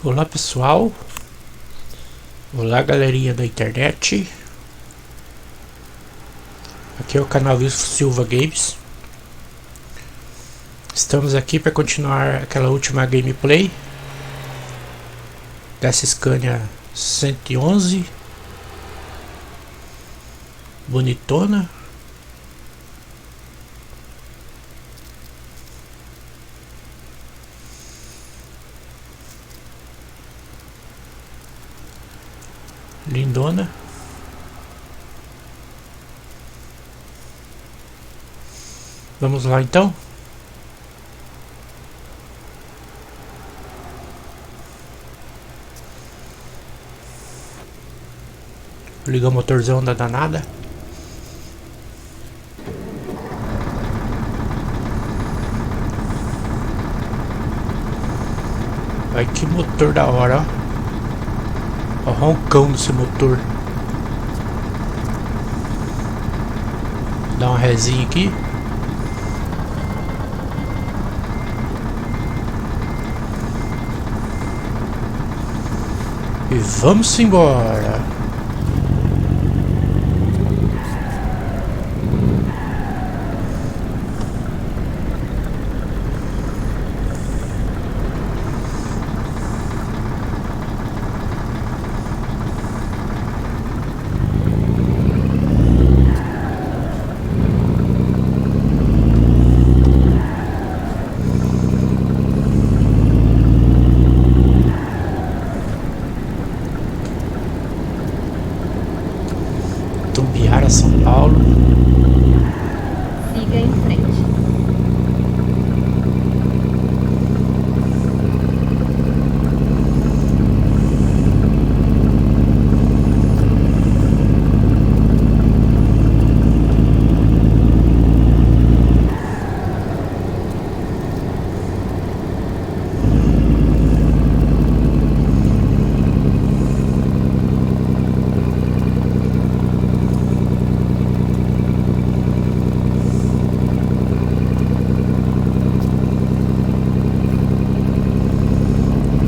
Olá pessoal, olá galerinha da internet, aqui é o canal Wilson Silva Games. Estamos aqui para continuar aquela última gameplay dessa Scania 111 bonitona. Lindona. Vamos lá então. Vou ligar o motorzão da danada. Ai, que motor da hora, ó. O roncão desse motor. Dá uma resinha aqui. E vamos embora. Tumbiara, São Paulo. Siga em frente.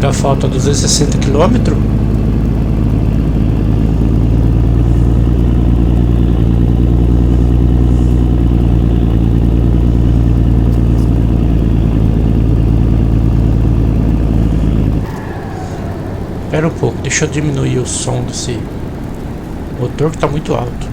Já falta 260 km. Espera um pouco, deixa eu diminuir o som desse motor que está muito alto.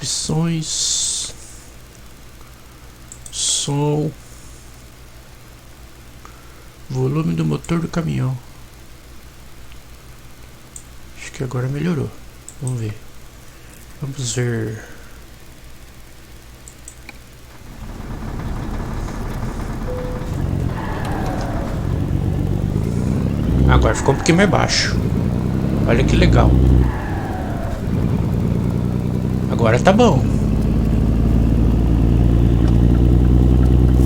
Opções, som, volume do motor do caminhão. Acho que agora melhorou. Vamos ver. Vamos ver. Agora ficou um pouquinho mais baixo. Olha que legal. Agora tá bom.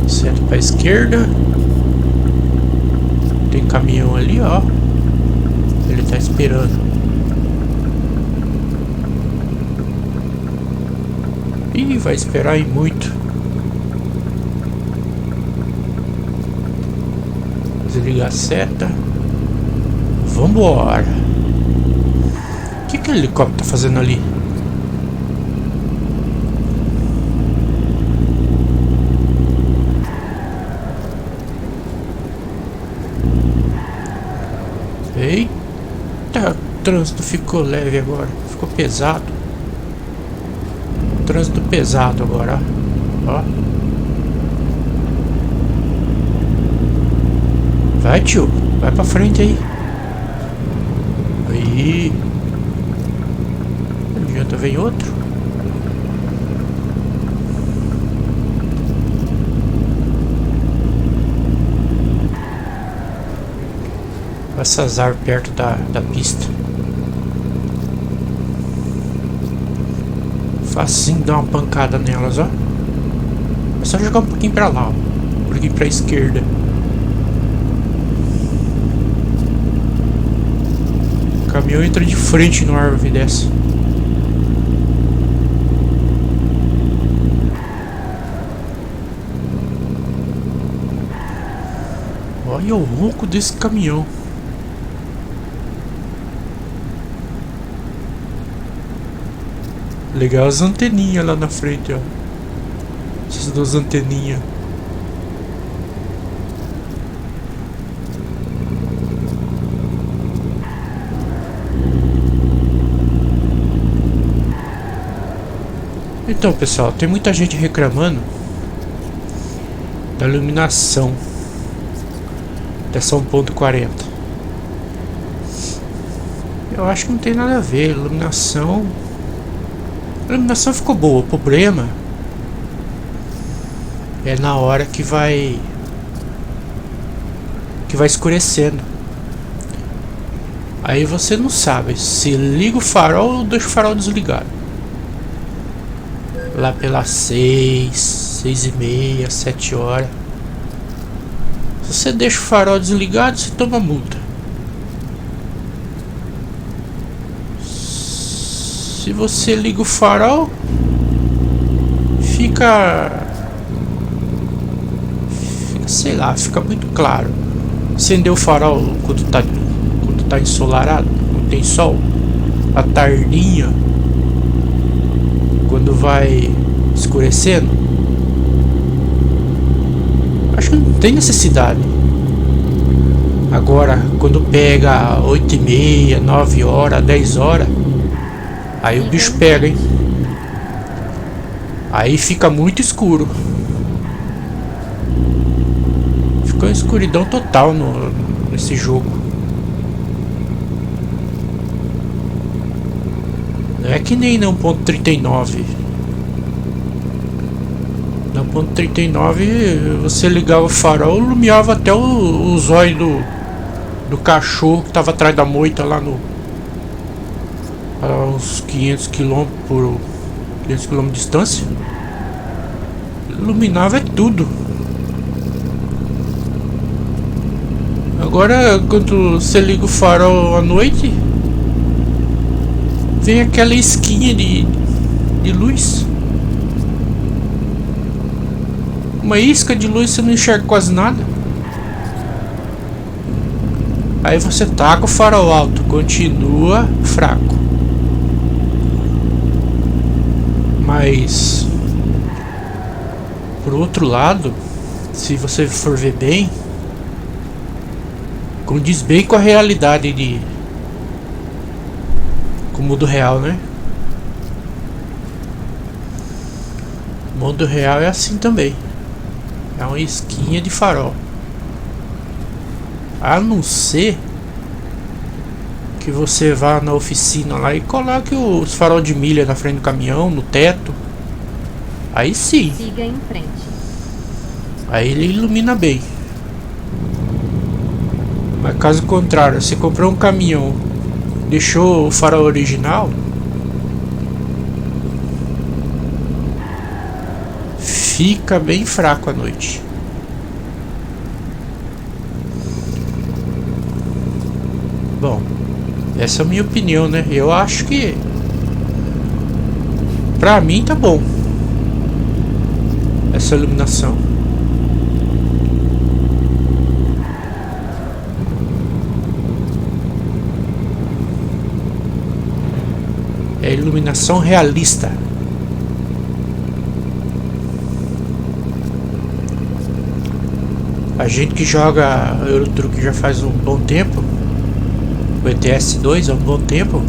Senta pra esquerda. Tem caminhão ali, ó. Ele tá esperando. Ih, vai esperar em muito. Desligar a seta. Vambora. O que aquele helicóptero tá fazendo ali? Eita, o trânsito ficou leve agora. Ficou pesado. Trânsito pesado agora, ó. Vai, tio. Vai pra frente aí. Aí. Não adianta, vem outro. Essas árvores perto da pista. Facinho dar uma pancada nelas, ó. É só jogar um pouquinho pra lá, ó. Um pouquinho pra esquerda. O caminhão entra de frente numa árvore dessa. Olha o ronco desse caminhão. Legal as anteninhas lá na frente, ó. Essas duas anteninhas. Então, pessoal, tem muita gente reclamando da iluminação dessa 1.40. Eu acho que não tem nada a ver. A iluminação ficou boa. O problema é na hora que vai escurecendo. Aí você não sabe se liga o farol ou deixa o farol desligado. Lá pelas 6h30, 7 horas. Se você deixa o farol desligado, você toma multa. Se você liga o farol, fica sei lá, fica muito claro. Acender o farol quando tá ensolarado, não tem sol. À tardinha, quando vai escurecendo, acho que não tem necessidade. Agora, quando pega 8h30, 9 horas, 10 horas, aí o bicho pega, hein? Aí fica muito escuro. Ficou escuridão total nesse jogo. Não é que nem no 1.39. No 1.39 você ligava o farol, iluminava até o zóio do cachorro que tava atrás da moita lá a uns 500 km de distância. Iluminava tudo. Agora quando você liga o farol à noite, vem aquela esquinha de luz. Uma isca de luz, você não enxerga quase nada. Aí você taca o farol alto, continua fraco. Mas por outro lado, se você for ver bem, condiz bem com a realidade com o mundo real, né? O mundo real é assim também. É uma esquinha de farol. A não ser que você vá na oficina lá e coloque os farol de milha na frente do caminhão, no teto. Aí sim. Siga em frente. Aí ele ilumina bem. Mas caso contrário, você comprou um caminhão, deixou o farol original, fica bem fraco à noite. Bom, essa é a minha opinião, né? Eu acho que pra mim tá bom essa iluminação. É iluminação realista. A gente que joga Euro Truck já faz um bom tempo, o ETS 2 há um bom tempo,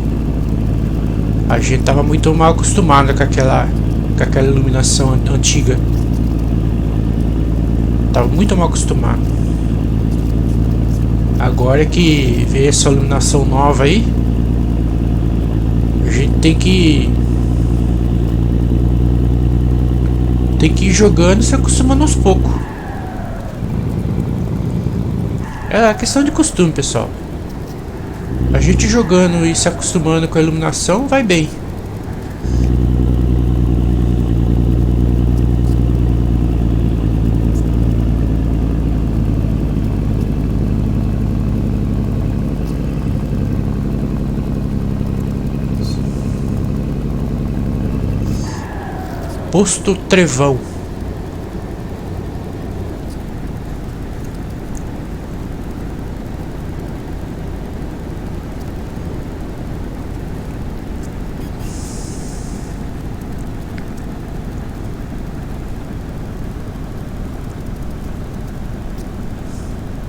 a gente tava muito mal acostumado com aquela iluminação antiga. Tava muito mal acostumado. Agora que veio essa iluminação nova aí, a gente tem que ir jogando e se acostumando aos poucos. É a questão de costume, pessoal. A gente jogando e se acostumando com a iluminação vai bem. Posto Trevão.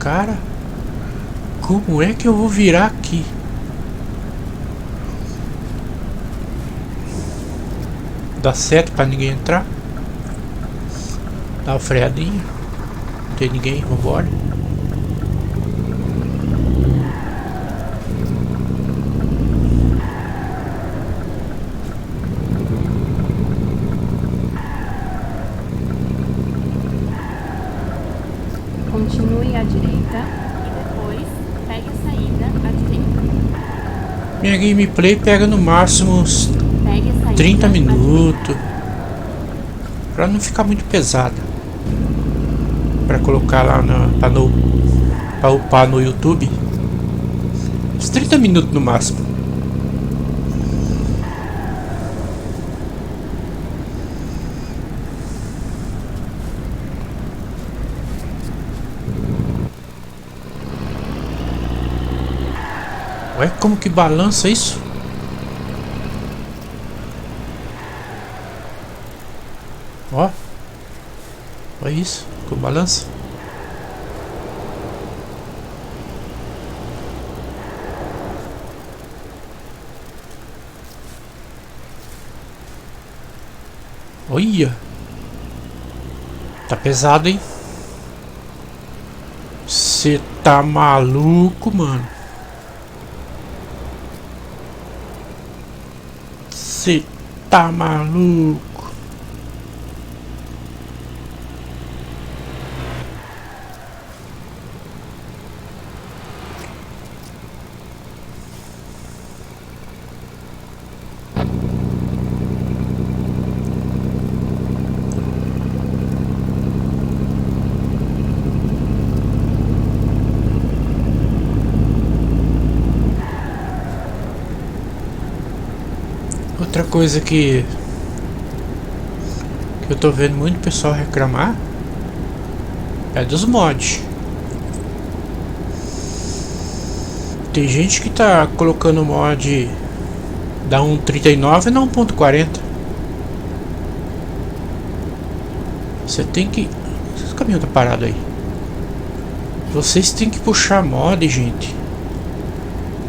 Cara, como é que eu vou virar aqui? Dá certo pra ninguém entrar? Dá uma freadinha. Não tem ninguém, vambora. Continue à direita e depois pegue a saída à direita. Minha gameplay pega no máximo uns Pegue a saída 30 à direita. minutos. Pra não ficar muito pesada. Pra colocar lá pra upar no YouTube. Uns 30 minutos no máximo. Ué, como que balança isso? Ó. Olha isso, como balança. Olha. Tá pesado, hein? Você tá maluco, mano? Você tá maluco? Outra coisa que eu tô vendo muito pessoal reclamar é dos mods. Tem gente que tá colocando mod da 1.39 na 1.40. Você tem que... Esse caminhão tá parado aí. Vocês tem que puxar mod, gente.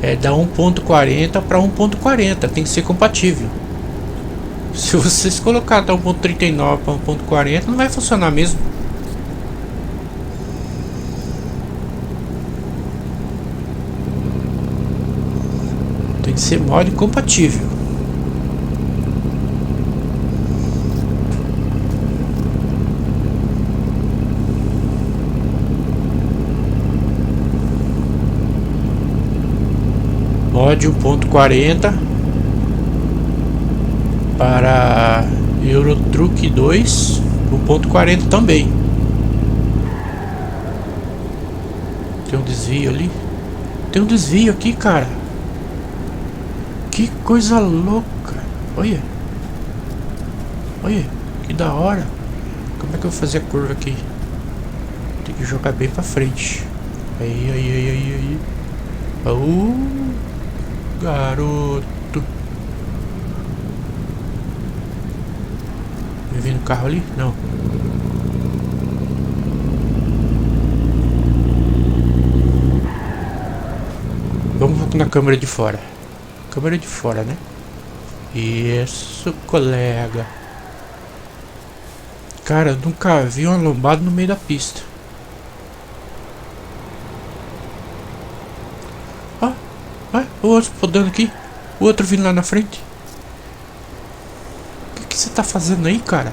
É da 1.40 para 1.40. Tem que ser compatível. Se vocês colocar da 1.39 para 1.40, não vai funcionar mesmo. Tem que ser mod compatível. Mod 1.40 para Euro Truck 2 1.40 também. Tem um desvio ali. Tem um desvio aqui, cara. Que coisa louca. Olha. Olha, que da hora. Como é que eu vou fazer a curva aqui? Tem que jogar bem pra frente. Aí. Garoto. Vai vir no carro ali? Não. Vamos na câmera de fora. Câmera de fora, né? Isso, colega. Cara, eu nunca vi uma lombada no meio da pista. O outro podando aqui. O outro vindo lá na frente. O que você tá fazendo aí, cara?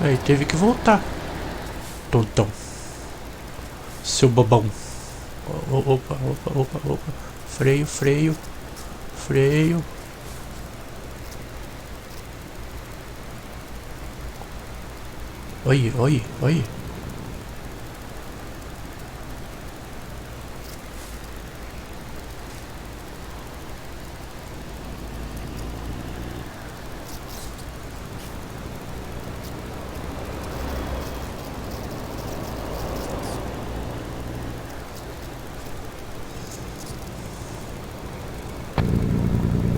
Aí teve que voltar. Tontão. Seu bobão. Opa. Freio. Oi.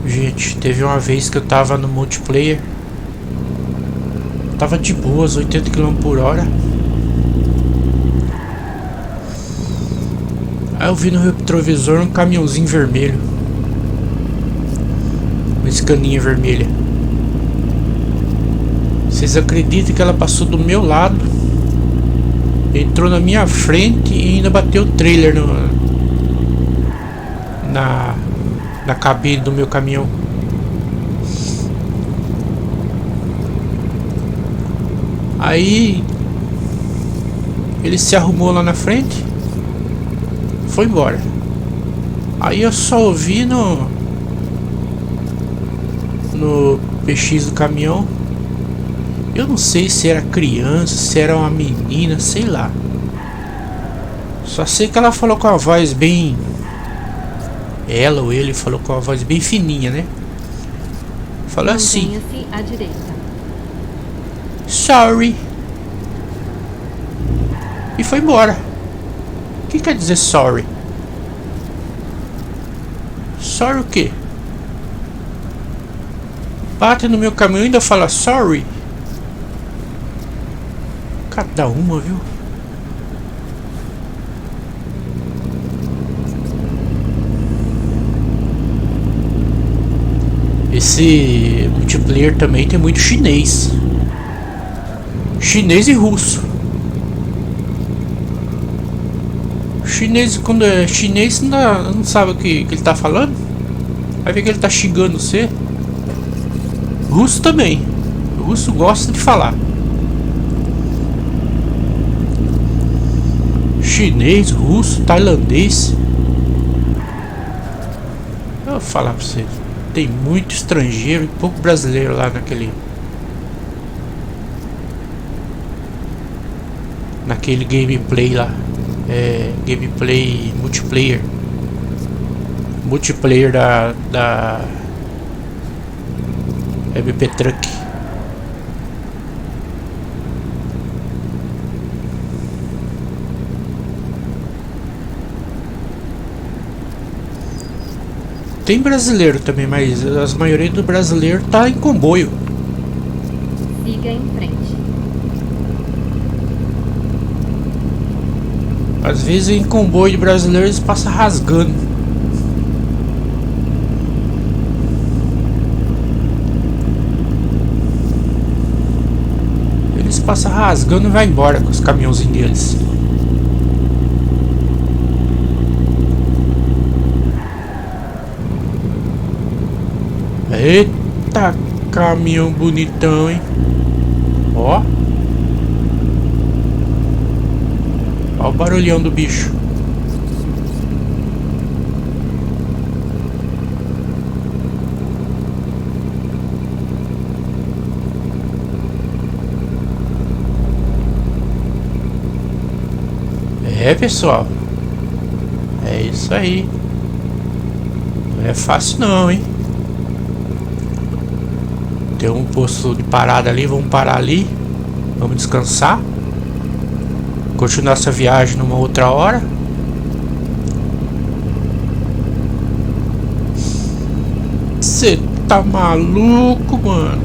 Gente, frente. Teve uma vez que eu tava no multiplayer. Tava de boas, 80 km/h. Aí eu vi no retrovisor um caminhãozinho vermelho. Uma escaninha vermelha. Vocês acreditam que ela passou do meu lado? Entrou na minha frente e ainda bateu o trailer na cabine do meu caminhão. Aí ele se arrumou lá na frente, foi embora. Aí eu só ouvi no PX do caminhão. Eu não sei se era criança, se era uma menina, sei lá. Só sei que ela falou com a voz bem... Ela ou ele falou com a voz bem fininha, né? Falou assim: mantenha-se à direita. Sorry. E foi embora. O que quer dizer sorry? Sorry o quê? Bate no meu caminhão e ainda fala sorry. Cada uma, viu? Esse multiplayer também tem muito chinês. Chinês e russo. Chinês, quando é chinês, não sabe o que ele tá falando. Vai ver que ele tá xingando você. Russo também. O russo gosta de falar. Chinês, russo, tailandês. Eu vou falar pra vocês. Tem muito estrangeiro e pouco brasileiro lá naquele gameplay lá. Gameplay multiplayer. Multiplayer da MP Truck. Tem brasileiro também, mas a maioria do brasileiro tá em comboio. Siga em frente. Às vezes em comboio de brasileiros eles passam rasgando. Eles passam rasgando e vai embora com os caminhãozinhos deles. Eita, caminhão bonitão, hein? Ó. Ó o barulhão do bicho. É, pessoal. É isso aí. Não é fácil não, hein? Tem um posto de parada ali, vamos parar ali. Vamos descansar. Continuar essa viagem numa outra hora. Cê tá maluco, mano?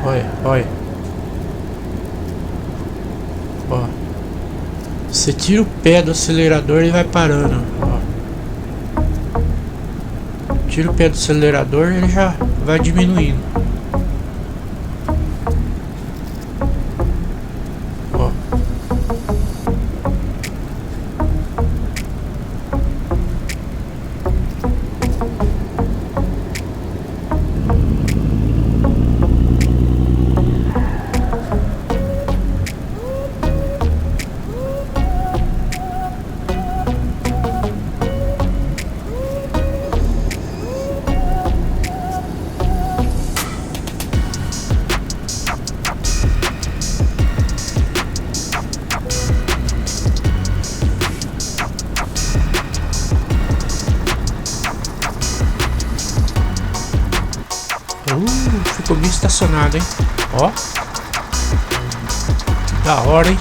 Olha, olha. Ó. Você tira o pé do acelerador e vai parando. Ó. Tira o pé do acelerador e ele já vai diminuindo. Ó. Ficou bem estacionado, hein? Ó. Da hora, hein?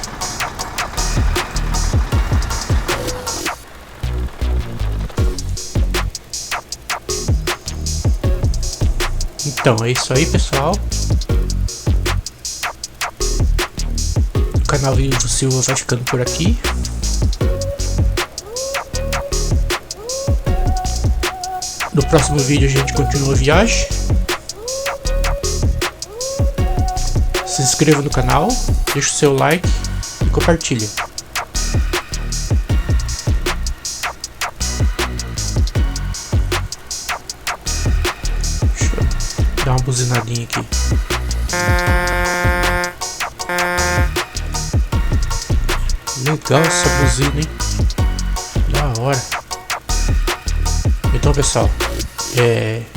Então é isso aí, pessoal. O canal Ivo Silva vai ficando por aqui. No próximo vídeo a gente continua a viagem. Se inscreva no canal, deixa o seu like e compartilha. Deixa eu dar uma buzinadinha aqui. Legal essa buzina, hein? Da hora. Então, pessoal,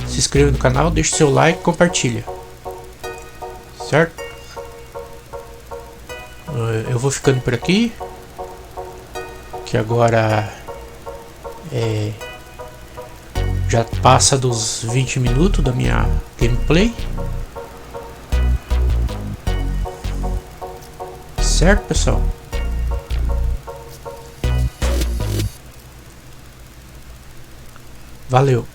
se inscreva no canal, deixa o seu like e compartilha. Certo? Eu vou ficando por aqui, que agora já passa dos 20 minutos da minha gameplay. Certo, pessoal? Valeu!